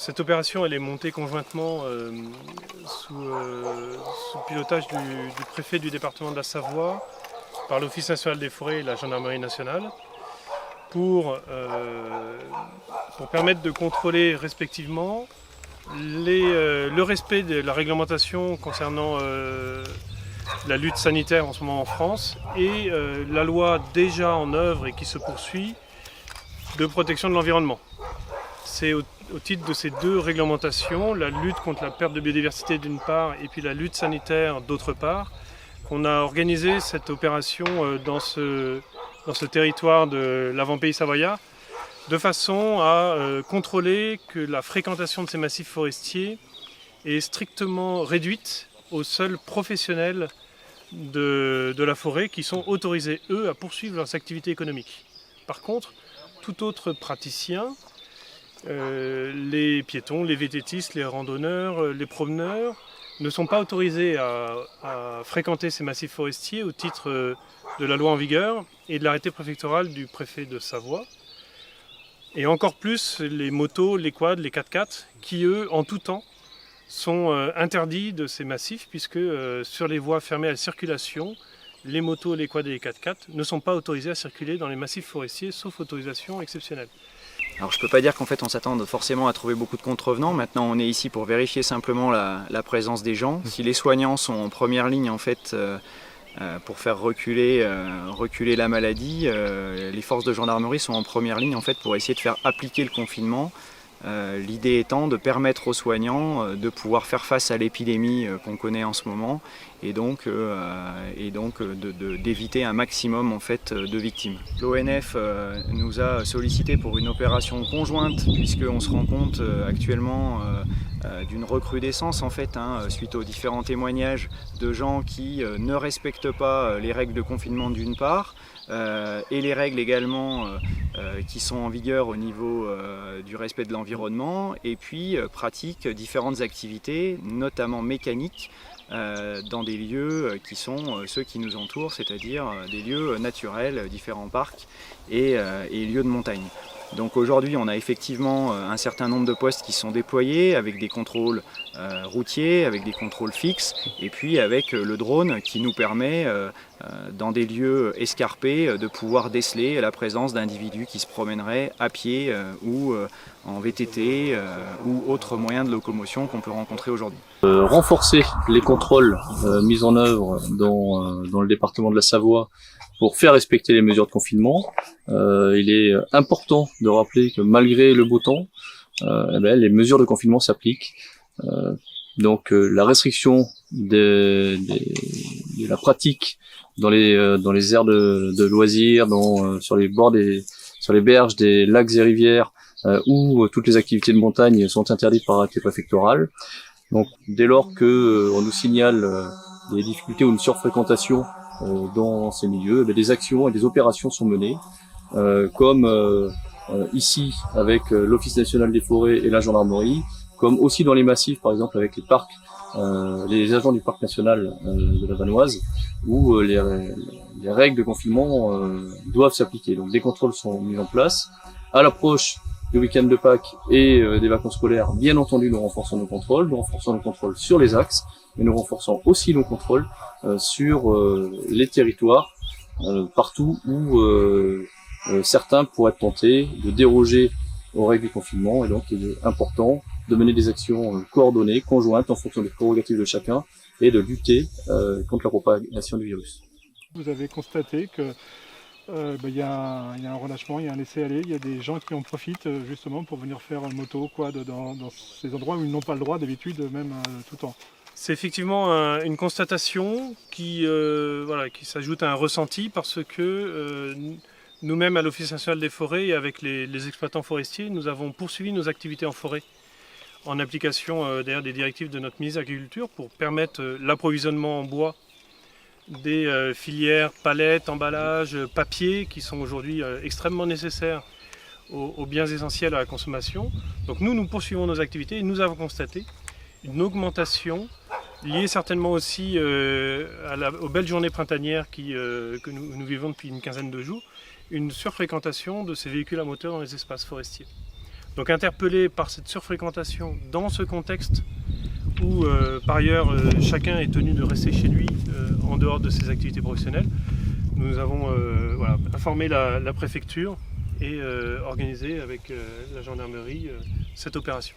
Cette opération elle est montée conjointement sous pilotage du préfet du département de la Savoie, par l'Office national des forêts et la gendarmerie nationale, pour permettre de contrôler respectivement le respect de la réglementation concernant la lutte sanitaire en ce moment en France et la loi déjà en œuvre et qui se poursuit de protection de l'environnement. C'est au titre de ces deux réglementations, la lutte contre la perte de biodiversité d'une part et puis la lutte sanitaire d'autre part, qu'on a organisé cette opération dans ce territoire de l'avant-pays savoyard, de façon à contrôler que la fréquentation de ces massifs forestiers est strictement réduite aux seuls professionnels de la forêt qui sont autorisés, eux, à poursuivre leurs activités économiques. Par contre, tout autre praticien, les piétons, les vététistes, les randonneurs, les promeneurs, ne sont pas autorisés à fréquenter ces massifs forestiers au titre de la loi en vigueur et de l'arrêté préfectoral du préfet de Savoie. Et encore plus les motos, les quads, les 4x4, qui eux, en tout temps, sont interdits de ces massifs, puisque sur les voies fermées à la circulation, les motos, les quads et les 4x4 ne sont pas autorisés à circuler dans les massifs forestiers, sauf autorisation exceptionnelle. Alors je peux pas dire qu'en fait on s'attend forcément à trouver beaucoup de contrevenants. Maintenant on est ici pour vérifier simplement la présence des gens. Si les soignants sont en première ligne en fait pour faire reculer la maladie, les forces de gendarmerie sont en première ligne en fait pour essayer de faire appliquer le confinement. L'idée étant de permettre aux soignants de pouvoir faire face à l'épidémie qu'on connaît en ce moment et donc d'éviter un maximum en fait, de victimes. L'ONF nous a sollicité pour une opération conjointe puisqu'on se rend compte actuellement d'une recrudescence en fait, suite aux différents témoignages de gens qui ne respectent pas les règles de confinement d'une part, et les règles également qui sont en vigueur au niveau du respect de l'environnement et puis pratiquent différentes activités, notamment mécaniques, dans des lieux qui sont ceux qui nous entourent, c'est-à-dire des lieux naturels, différents parcs et lieux de montagne. Donc aujourd'hui on a effectivement un certain nombre de postes qui sont déployés avec des contrôles routiers, avec des contrôles fixes et puis avec le drone qui nous permet dans des lieux escarpés de pouvoir déceler la présence d'individus qui se promèneraient à pied ou en VTT ou autres moyens de locomotion qu'on peut rencontrer aujourd'hui. Renforcer les contrôles mis en œuvre dans le département de la Savoie pour faire respecter les mesures de confinement. Il est important de rappeler que malgré le beau temps, les mesures de confinement s'appliquent. Donc la restriction de la pratique dans les aires de loisirs, sur les berges des lacs et rivières, où toutes les activités de montagne sont interdites par arrêté préfectoral. Donc dès lors que on nous signale des difficultés ou une surfréquentation dans ces milieux, des actions et des opérations sont menées, comme ici avec l'Office national des forêts et la gendarmerie, comme aussi dans les massifs, par exemple avec les parcs, les agents du parc national de la Vanoise, où les règles de confinement doivent s'appliquer. Donc des contrôles sont mis en place. À l'approche du week-end de Pâques et des vacances scolaires, bien entendu, nous renforçons nos contrôles sur les axes, mais nous renforçons aussi nos contrôles sur les territoires, partout où certains pourraient être tentés de déroger aux règles du confinement, et donc il est important de mener des actions coordonnées, conjointes, en fonction des prérogatives de chacun, et de lutter contre la propagation du virus. Vous avez constaté que il y a un relâchement, il y a un laisser-aller, il y a des gens qui en profitent justement pour venir faire moto, quad dans ces endroits où ils n'ont pas le droit d'habitude, même tout le temps. C'est effectivement une constatation qui s'ajoute à un ressenti parce que nous-mêmes à l'Office national des forêts et avec les exploitants forestiers, nous avons poursuivi nos activités en forêt en application d'ailleurs des directives de notre ministre de l'Agriculture pour permettre l'approvisionnement en bois des filières, palettes, emballages, papier qui sont aujourd'hui extrêmement nécessaires aux biens essentiels à la consommation. Donc nous poursuivons nos activités et nous avons constaté une augmentation liée certainement aussi aux belles journées printanières que nous vivons depuis une quinzaine de jours, une surfréquentation de ces véhicules à moteur dans les espaces forestiers. Donc interpellé par cette surfréquentation dans ce contexte où par ailleurs chacun est tenu de rester chez lui en dehors de ses activités professionnelles, nous avons informé la préfecture et organisé avec la gendarmerie cette opération.